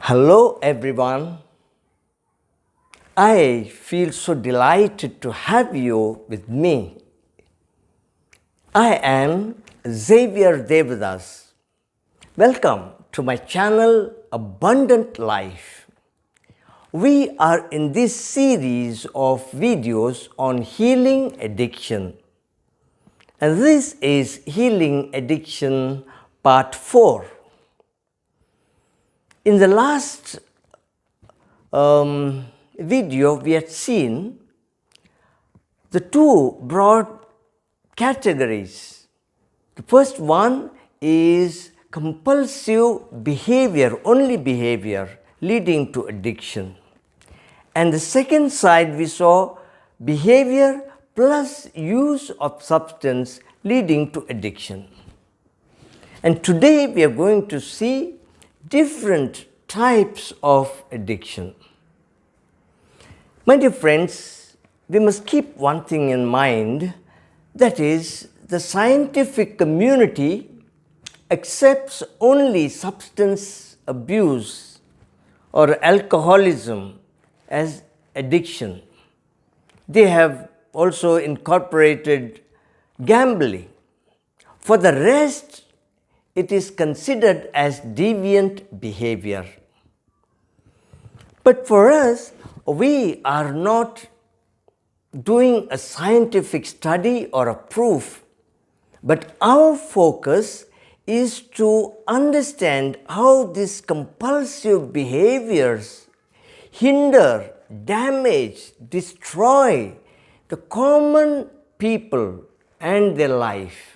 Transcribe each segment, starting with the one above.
Hello everyone. I feel so delighted to have you with me. I am Xavier Devadas. Welcome to my channel Abundant Life. We are in this series of videos on healing addiction. And this is Healing Addiction Part 4. In the last video, we had seen the two broad categories. The first one is compulsive behavior, only behavior leading to addiction. And the second side, we saw behavior plus use of substance leading to addiction. And today we are going to see different types of addiction. My dear friends, we must keep one thing in mind, that is, the scientific community accepts only substance abuse or alcoholism as addiction. They have also incorporated gambling. For the rest, it is considered as deviant behavior. But for us, we are not doing a scientific study or a proof, but our focus is to understand how these compulsive behaviors hinder, damage, destroy the common people and their life.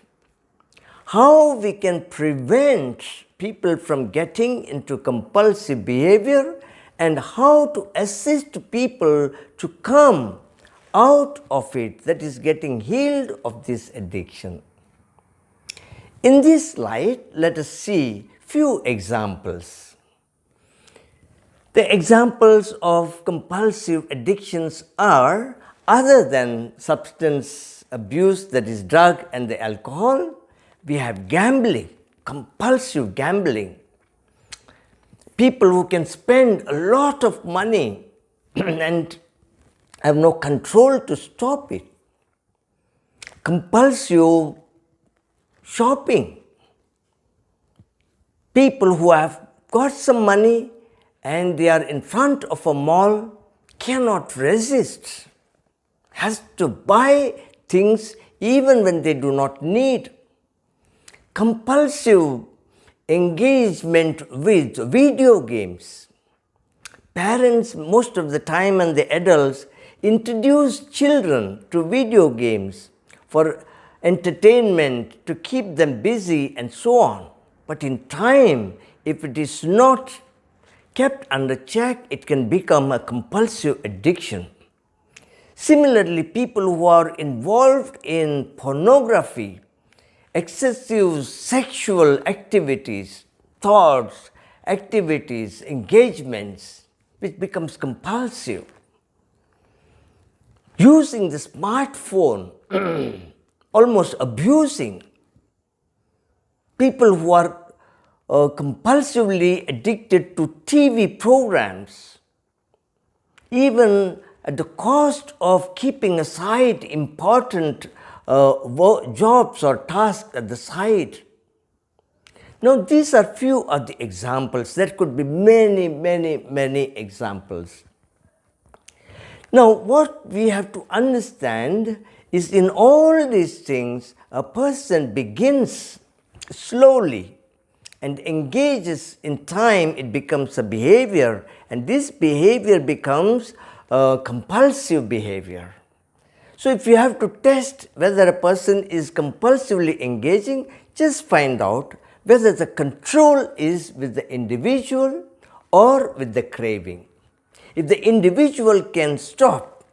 How we can prevent people from getting into compulsive behavior and how to assist people to come out of it, that is getting healed of this addiction. In this light, let us see few examples. The examples of compulsive addictions are, other than substance abuse, that is drug and the alcohol, we have gambling, compulsive gambling. People who can spend a lot of money and have no control to stop it. Compulsive shopping. People who have got some money and they are in front of a mall cannot resist. Has to buy things even when they do not need. Compulsive engagement with video games. Parents most of the time and the adults introduce children to video games for entertainment, to keep them busy and so on. But in time, if it is not kept under check, it can become a compulsive addiction. Similarly, people who are involved in pornography, excessive sexual activities, thoughts, activities, engagements, which becomes compulsive. Using the smartphone, almost abusing. People who are compulsively addicted to TV programs, even at the cost of keeping aside important jobs or tasks at the side. Now, these are few of the examples. There could be many examples. Now, what we have to understand is, in all these things, a person begins slowly and engages. In time, it becomes a behavior, and this behavior becomes a compulsive behavior. So if you have to test whether a person is compulsively engaging, just find out whether the control is with the individual or with the craving. If the individual can stop,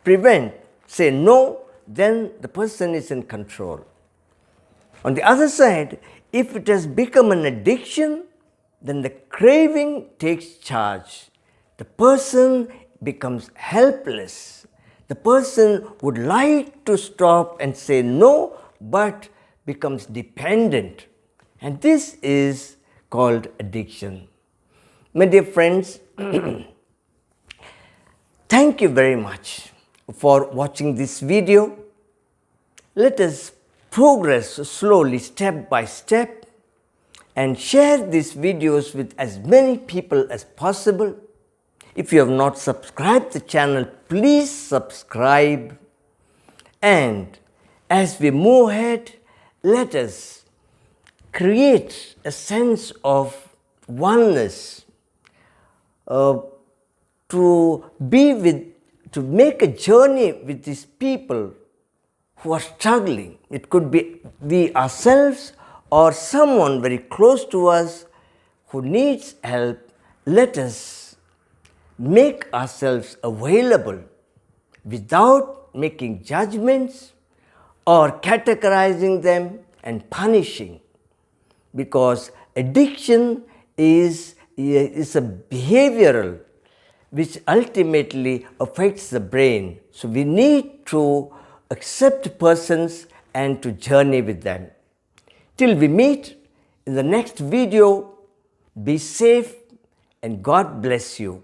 prevent, say no, then the person is in control. On the other side, if it has become an addiction, then the craving takes charge. The person becomes helpless. The person would like to stop and say no, but becomes dependent. And this is called addiction. My dear friends, thank you very much for watching this video. Let us progress slowly, step by step, and share these videos with as many people as possible. If you have not subscribed the channel, please subscribe. And as we move ahead, let us create a sense of oneness, to make a journey with these people who are struggling. It could be we ourselves or someone very close to us who needs help. Let us make ourselves available without making judgments or categorizing them and punishing, because addiction is a behavioral which ultimately affects the brain. So we need to accept persons and to journey with them. Till we meet in the next video, be safe and God bless you.